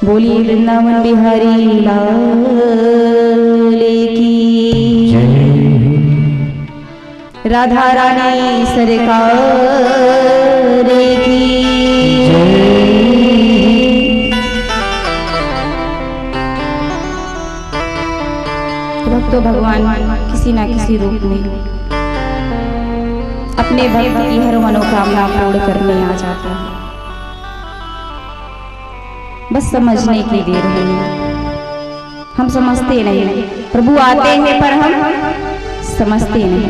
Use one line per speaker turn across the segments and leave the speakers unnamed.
बोलिए वृंदावन बिहारी लाल की जय। राधा रानी सरकार की जय। भक्त भगवान किसी ना किसी रूप में अपने भक्त की हर मनोकामना पूर्ण करने आ जाता है। बस समझने की देर है, हम समझते नहीं। प्रभु आते हैं पर हम समझते नहीं।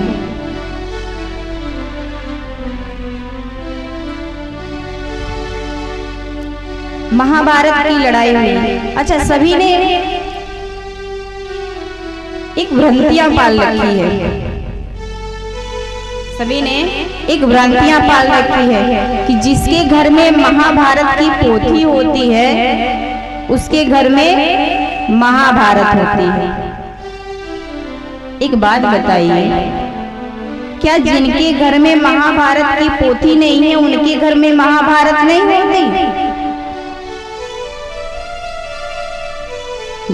महाभारत की लड़ाई हुई। अच्छा, सभी ने एक भ्रांतियां पाल रखी है। सभी ने एक भ्रांतियां पाल रखी है कि जिसके घर में महाभारत की पोथी होती है उसके घर में महाभारत होती है। एक बात बताइए, क्या जिनके घर में महाभारत की पोथी नहीं है उनके घर में महाभारत नहीं होती?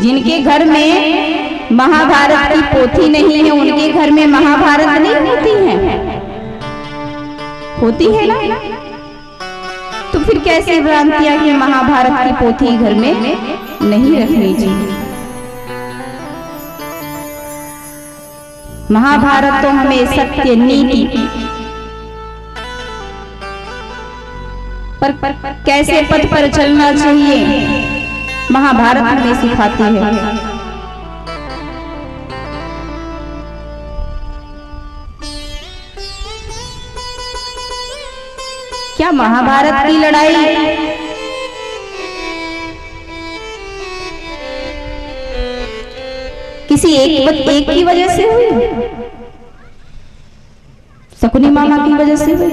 जिनके घर में महाभारत की पोथी नहीं है उनके घर में महाभारत नहीं होती है? होती है ना? तो फिर कैसे भ्रांतियां कि महाभारत की पोथी घर में नहीं रखनी चाहिए? महाभारत तो हमें सत्य, नीति पर कैसे पथ पर चलना चाहिए महाभारत हमें सिखाती है। क्या महाभारत की लड़ाई किसी एक की वजह से हुई? शकुनी मामा की वजह से हुई?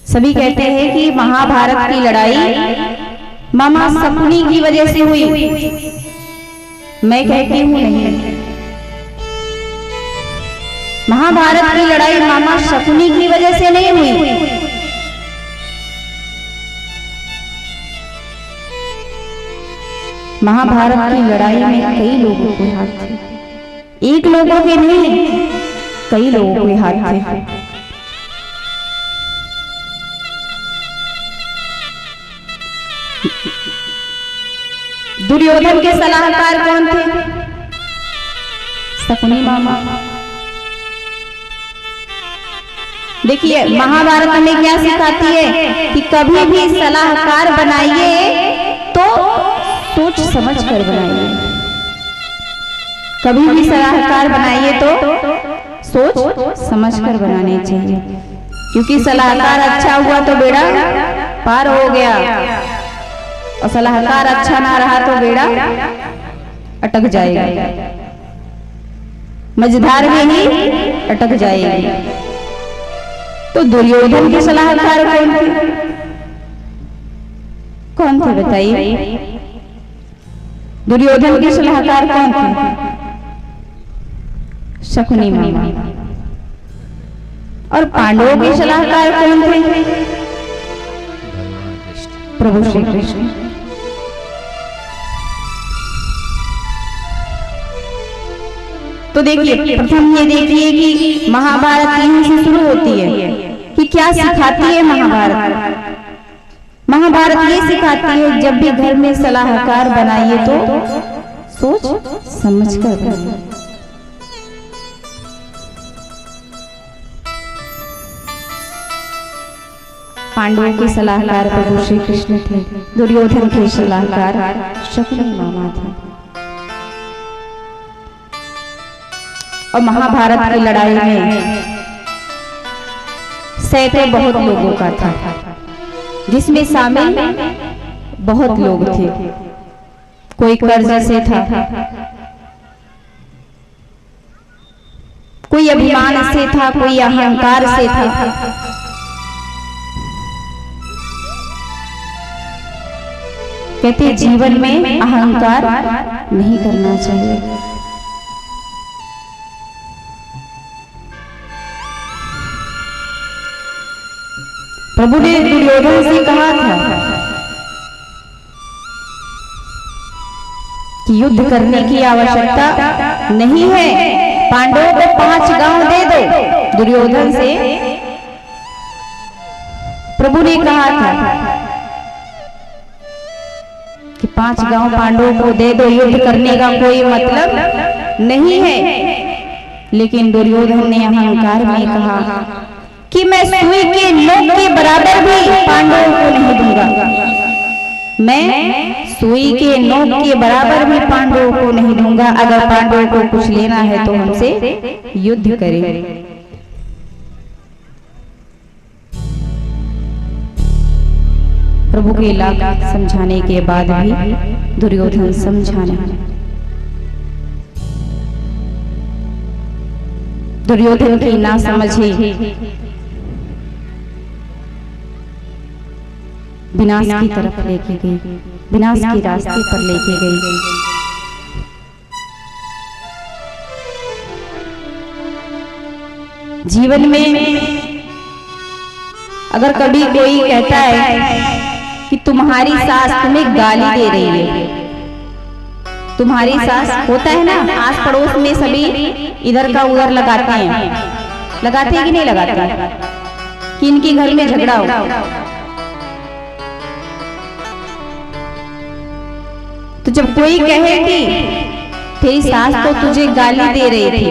सभी कहते हैं कि महाभारत की लड़ाई मामा शकुनी की वजह से हुई। मैं कहती हूं नहीं, महाभारत की लड़ाई मामा शकुनी की वजह से नहीं हुई। महाभारत की लड़ाई में कई लोगों के हाथ थे, एक लोगों के नहीं, कई लोगों के हाथ थे। दुर्योधन के सलाहकार कौन थे? शकुनी मामा। देखिए, महाभारत हमें क्या सिखाती है कि कभी भी सलाहकार बनाइए तो सोच समझ कर बनाइए। कभी भी सलाहकार बनाइए तो सोच समझ कर बनाने चाहिए, क्योंकि सलाहकार अच्छा हुआ तो बेड़ा पार हो गया और सलाहकार अच्छा ना रहा तो बेड़ा अटक जाएगा, मझधार में ही अटक जाएगी। तो दुर्योधन के सलाहकार कौन थे? कौन थे बताइए? दुर्योधन के सलाहकार कौन थे? शकुनी मामा। और पांडवों के सलाहकार कौन थे? प्रभु श्री कृष्ण। तो देखिए, प्रथम ये देखिए कि महाभारत यहीं से शुरू होती है कि क्या सिखाती है महाभारत। महाभारत ये सिखाती है जब भी घर में सलाहकार बनाइए तो सोच समझ कर बनाइए। पांडवों के सलाहकार प्रभु श्री कृष्ण थे, दुर्योधन के सलाहकार शकुनी मामा थे। और महाभारत की लड़ाई में सैकड़ों बहुत लोगों का था, जिसमें शामिल बहुत लोग थे। कोई कर्ज से था, कोई अभिमान से था, कोई अहंकार से था। कहते जीवन में अहंकार नहीं करना चाहिए। प्रभु ने दुर्योधन से कहा था युद्ध करने की आवश्यकता नहीं है, पांडवों को 5 गांव दे दो। दुर्योधन से प्रभु ने कहा था कि 5 गांव पांडवों को दे दो, युद्ध करने का कोई मतलब नहीं है। लेकिन दुर्योधन ने अहंकार में कहा कि मैं सुई के नोक के बराबर भी पांडवों को नहीं दूंगा, मैं सुई के नोक के बराबर भी पांडवों को नहीं दूंगा। अगर पांडवों को कुछ लेना है तो हमसे युद्ध करें। प्रभु के लाख समझाने के बाद भी दुर्योधन समझा नहीं। दुर्योधन की ना समझे विनाश की तरफ लेके गई, विनाश के रास्ते पर लेके गई। जीवन में अगर कभी कोई कहता है कि तुम्हारी सास तुम्हें गाली दे रही है, तुम्हारी सास, होता है ना आस पड़ोस में सभी इधर का उधर लगाते हैं, लगाते हैं कि नहीं लगाते, कि इनके घर में झगड़ा हो। तो जब कोई कहे कि तेरी सास तो तुझे गाली दे रही थी,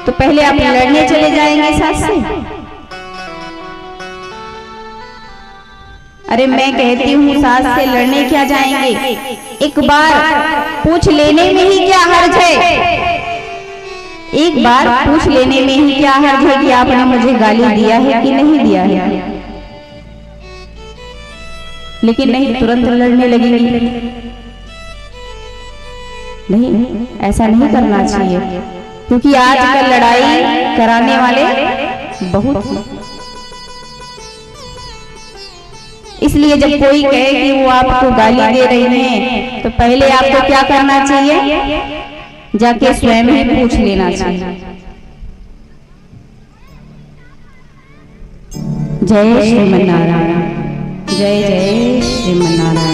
तो पहले आप लड़ने चले जाएंगे सास से? अरे मैं कहती हूँ सास से लड़ने क्या जाएंगे, एक बार पूछ लेने में ही क्या हर्ज है, एक बार पूछ लेने में ही क्या हर्ज है कि आपने मुझे गाली दिया है कि नहीं दिया है। लेकिन नहीं, तुरंत लड़ने लगेंगे। नहीं, ऐसा नहीं करना चाहिए, क्योंकि आजकल लड़ाई कराने वाले बहुत हैं। इसलिए जब कोई कहे कि वो आपको गाली दे रही है, तो पहले आपको क्या करना चाहिए, जाके स्वयं ही पूछ लेना चाहिए। जय श्रीमन्नारायण, जय जय श्रीमन्नारायण।